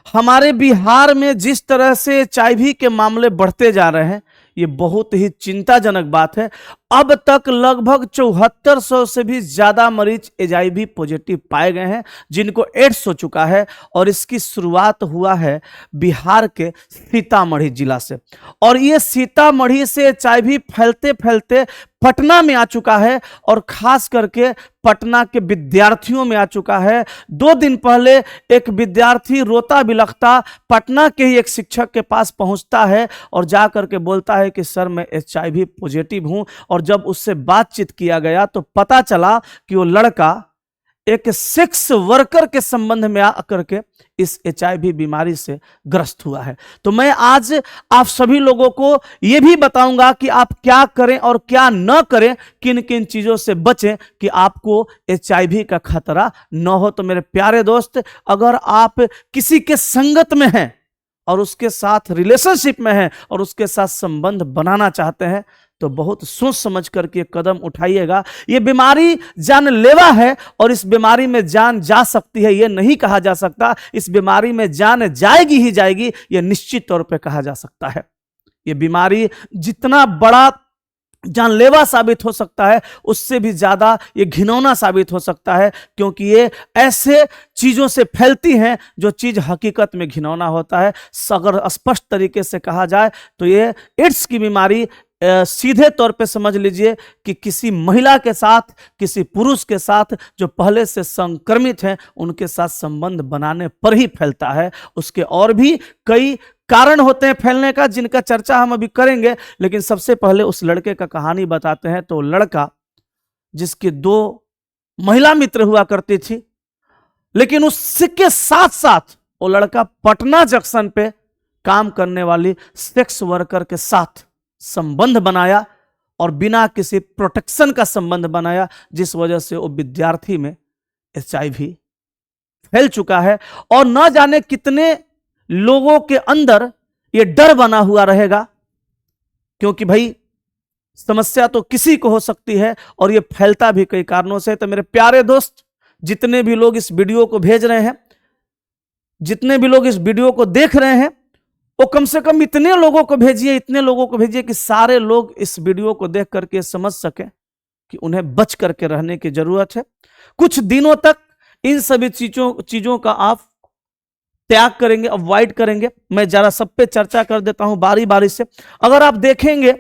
हमारे बिहार में जिस तरह से एचआईवी के मामले बढ़ते जा रहे हैं, ये बहुत ही चिंताजनक बात है। अब तक लगभग 7400 से भी ज्यादा मरीज एचआईवी पॉजिटिव पाए गए हैं, जिनको एड्स हो चुका है। और इसकी शुरुआत हुआ है बिहार के सीतामढ़ी जिला से, और ये सीतामढ़ी से एचआईवी फैलते फैलते पटना में आ चुका है, और खास करके पटना के विद्यार्थियों में आ चुका है। 2 दिन पहले एक विद्यार्थी रोता बिलखता पटना के ही एक शिक्षक के पास पहुंचता है और जाकर के बोलता है कि सर मैं एचआईवी पॉजिटिव हूं। और जब उससे बातचीत किया गया तो पता चला कि वो लड़का एक सेक्स वर्कर के संबंध में आकर के इस एचआईवी बीमारी से ग्रस्त हुआ है। तो मैं आज आप सभी लोगों को यह भी बताऊंगा कि आप क्या करें और क्या न करें, किन किन चीजों से बचें कि आपको एचआईवी का खतरा न हो। तो मेरे प्यारे दोस्त, अगर आप किसी के संगत में हैं और उसके साथ रिलेशनशिप में हैं और उसके साथ संबंध बनाना चाहते हैं, तो बहुत सोच समझ करके कदम उठाइएगा। ये बीमारी जानलेवा है और इस बीमारी में जान जा सकती है, ये नहीं कहा जा सकता। इस बीमारी में जान जाएगी ही जाएगी, ये निश्चित तौर पे कहा जा सकता है। ये बीमारी जितना बड़ा जानलेवा साबित हो सकता है, उससे भी ज्यादा ये घिनौना साबित हो सकता है, क्योंकि ये ऐसे चीजों से फैलती हैं जो चीज हकीकत में घिनौना होता है। अगर स्पष्ट तरीके से कहा जाए तो ये एड्स की बीमारी सीधे तौर पे समझ लीजिए कि किसी महिला के साथ, किसी पुरुष के साथ जो पहले से संक्रमित हैं, उनके साथ संबंध बनाने पर ही फैलता है। उसके और भी कई कारण होते हैं फैलने का, जिनका चर्चा हम अभी करेंगे। लेकिन सबसे पहले उस लड़के का कहानी बताते हैं। तो लड़का जिसकी 2 महिला मित्र हुआ करती थी, लेकिन उसके साथ साथ वो लड़का पटना जंक्शन पे काम करने वाली सेक्स वर्कर के साथ संबंध बनाया और बिना किसी प्रोटेक्शन का संबंध बनाया, जिस वजह से वो विद्यार्थी में एचआईवी फैल चुका है। और न जाने कितने लोगों के अंदर ये डर बना हुआ रहेगा, क्योंकि भाई समस्या तो किसी को हो सकती है और ये फैलता भी कई कारणों से। तो मेरे प्यारे दोस्त, जितने भी लोग इस वीडियो को भेज रहे हैं, जितने भी लोग इस वीडियो को देख रहे हैं, वो कम से कम इतने लोगों को भेजिए, इतने लोगों को भेजिए कि सारे लोग इस वीडियो को देख करके समझ सकें कि उन्हें बच करके रहने की जरूरत है। कुछ दिनों तक इन सभी चीजों का आप त्याग करेंगे, अवॉइड करेंगे। मैं जरा सब पे चर्चा कर देता हूं बारी बारी से। अगर आप देखेंगे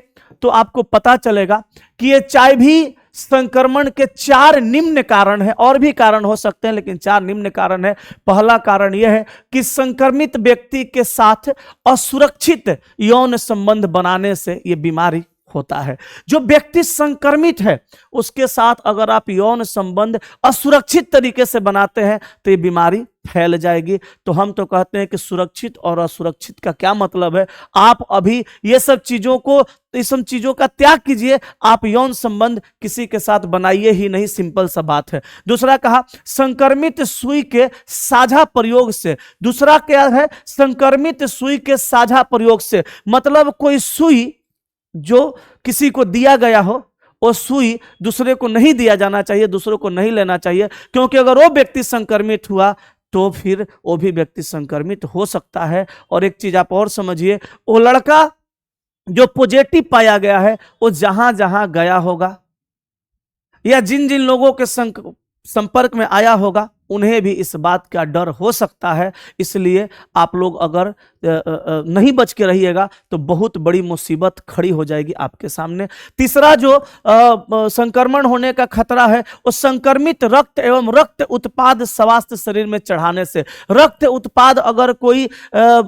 तो आपको पता चलेगा कि एचआईवी संक्रमण के 4 निम्न कारण हैं, और भी कारण हो सकते हैं, लेकिन 4 निम्न कारण है। पहला कारण यह है कि संक्रमित व्यक्ति के साथ असुरक्षित यौन संबंध बनाने से यह बीमारी होता है। जो व्यक्ति संक्रमित है उसके साथ अगर आप यौन संबंध असुरक्षित तरीके से बनाते हैं तो ये बीमारी फैल जाएगी। तो हम तो कहते हैं कि सुरक्षित और असुरक्षित का क्या मतलब है। आप अभी ये सब चीजों का त्याग कीजिए। आप यौन संबंध किसी के साथ बनाइए ही नहीं, सिंपल सा बात है। दूसरा कहा संक्रमित सुई के साझा प्रयोग से। दूसरा क्या है? संक्रमित सुई के साझा प्रयोग से मतलब कोई सुई जो किसी को दिया गया हो, वो सुई दूसरे को नहीं दिया जाना चाहिए, दूसरों को नहीं लेना चाहिए, क्योंकि अगर वो व्यक्ति संक्रमित हुआ तो फिर वो भी व्यक्ति संक्रमित हो सकता है। और एक चीज आप और समझिए, वो लड़का जो पॉजिटिव पाया गया है, वो जहां जहां गया होगा या जिन जिन लोगों के संपर्क में आया होगा, उन्हें भी इस बात का डर हो सकता है। इसलिए आप लोग अगर नहीं बच के रहिएगा तो बहुत बड़ी मुसीबत खड़ी हो जाएगी आपके सामने। तीसरा जो संक्रमण होने का खतरा है, वो संक्रमित रक्त एवं रक्त उत्पाद स्वास्थ्य शरीर में चढ़ाने से। रक्त उत्पाद अगर कोई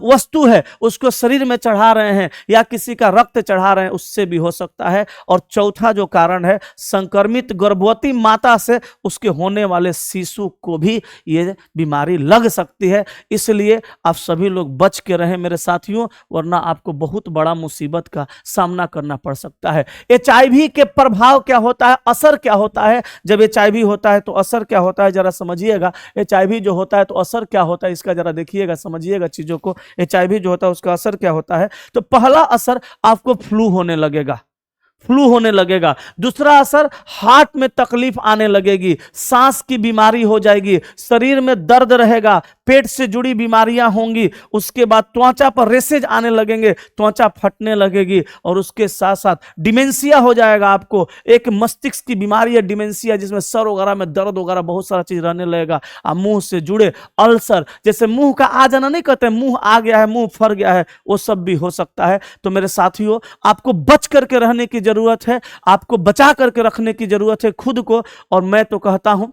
वस्तु है उसको शरीर में चढ़ा रहे हैं या किसी का रक्त चढ़ा रहे हैं, उससे भी हो सकता है। और चौथा जो कारण है, संक्रमित गर्भवती माता से उसके होने वाले शिशु को भी ये बीमारी लग सकती है। इसलिए आप सभी लोग बच के रहें मेरे साथियों, वरना आपको बहुत बड़ा मुसीबत का सामना करना पड़ सकता है। एचआईवी के प्रभाव क्या होता है, असर क्या होता है? जब एचआईवी होता है तो असर क्या होता है, जरा समझिएगा। एचआईवी जो होता है तो असर क्या होता है, इसका जरा देखिएगा, समझिएगा चीजों को। एचआईवी जो होता है उसका असर क्या होता है? तो पहला असर, आपको फ्लू होने लगेगा। फ्लू होने लगेगा। दूसरा असर, हार्ट में तकलीफ आने लगेगी, सांस की बीमारी हो जाएगी, शरीर में दर्द रहेगा, पेट से जुड़ी बीमारियां होंगी। उसके बाद त्वचा पर रेसेज आने लगेंगे, त्वचा फटने लगेगी, और उसके साथ साथ डिमेंशिया हो जाएगा। आपको एक मस्तिष्क की बीमारी है डिमेंशिया, जिसमें सर वगैरह में दर्द वगैरह बहुत सारा चीज रहने लगेगा। मुंह से जुड़े अल्सर, जैसे मुंह का आ जाना नहीं कहते, मुंह आ गया है, मुंह फर गया है, वो सब भी हो सकता है। तो मेरे साथियों, आपको बच करके रहने की जरूरत है, आपको बचा करके रखने की जरूरत है खुद को। और मैं तो कहता हूं,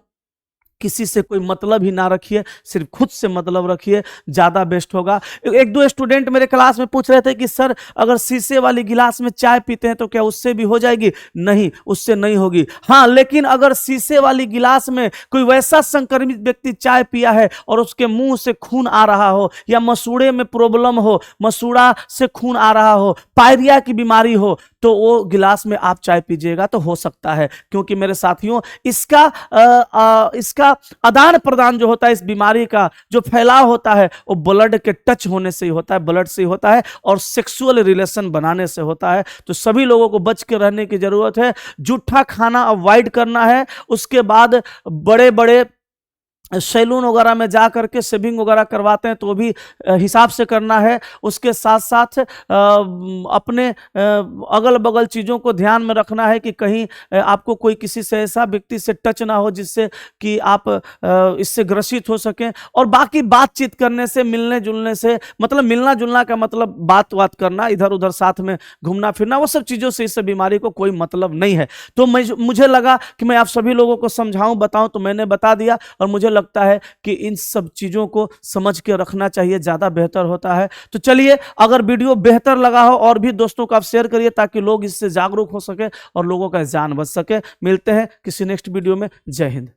किसी से कोई मतलब ही ना रखिए, सिर्फ खुद से मतलब रखिए, ज्यादा बेस्ट होगा। एक दो स्टूडेंट मेरे क्लास में पूछ रहे थे कि सर, अगर शीशे वाली गिलास में चाय पीते हैं तो क्या उससे भी हो जाएगी? नहीं, उससे नहीं होगी। हाँ, लेकिन अगर शीशे वाली गिलास में कोई वैसा संक्रमित व्यक्ति चाय पिया है और उसके मुंह से खून आ रहा हो, या मसूड़े में प्रॉब्लम हो, मसूड़ा से खून आ रहा हो, पायरिया की बीमारी हो, तो वो गिलास में आप चाय पीजिएगा तो हो सकता है। क्योंकि मेरे साथियों, इसका आदान प्रदान जो होता है, इस बीमारी का जो फैलाव होता है, वो ब्लड के टच होने से ही होता है, ब्लड से ही होता है, और सेक्सुअल रिलेशन बनाने से होता है। तो सभी लोगों को बच के रहने की जरूरत है, जूठा खाना अवॉइड करना है। उसके बाद बड़े बड़े सैलून वगैरह में जा करके शेविंग वगैरह करवाते हैं तो भी हिसाब से करना है। उसके साथ साथ अपने अगल बगल चीज़ों को ध्यान में रखना है कि कहीं आपको कोई किसी से ऐसा व्यक्ति से टच ना हो जिससे कि आप इससे ग्रसित हो सकें। और बाकी बातचीत करने से, मिलने जुलने से, मतलब मिलना जुलना का मतलब बात करना, इधर उधर साथ में घूमना फिरना, वो सब चीज़ों से इस बीमारी को कोई मतलब नहीं है। तो मुझे लगा कि मैं आप सभी लोगों को समझाऊं, बताऊं, तो मैंने बता दिया। और मुझे लगता है कि इन सब चीजों को समझ के रखना चाहिए, ज्यादा बेहतर होता है। तो चलिए, अगर वीडियो बेहतर लगा हो और भी दोस्तों को आप शेयर करिए, ताकि लोग इससे जागरूक हो सके और लोगों का जान बच सके। मिलते हैं किसी नेक्स्ट वीडियो में। जय हिंद।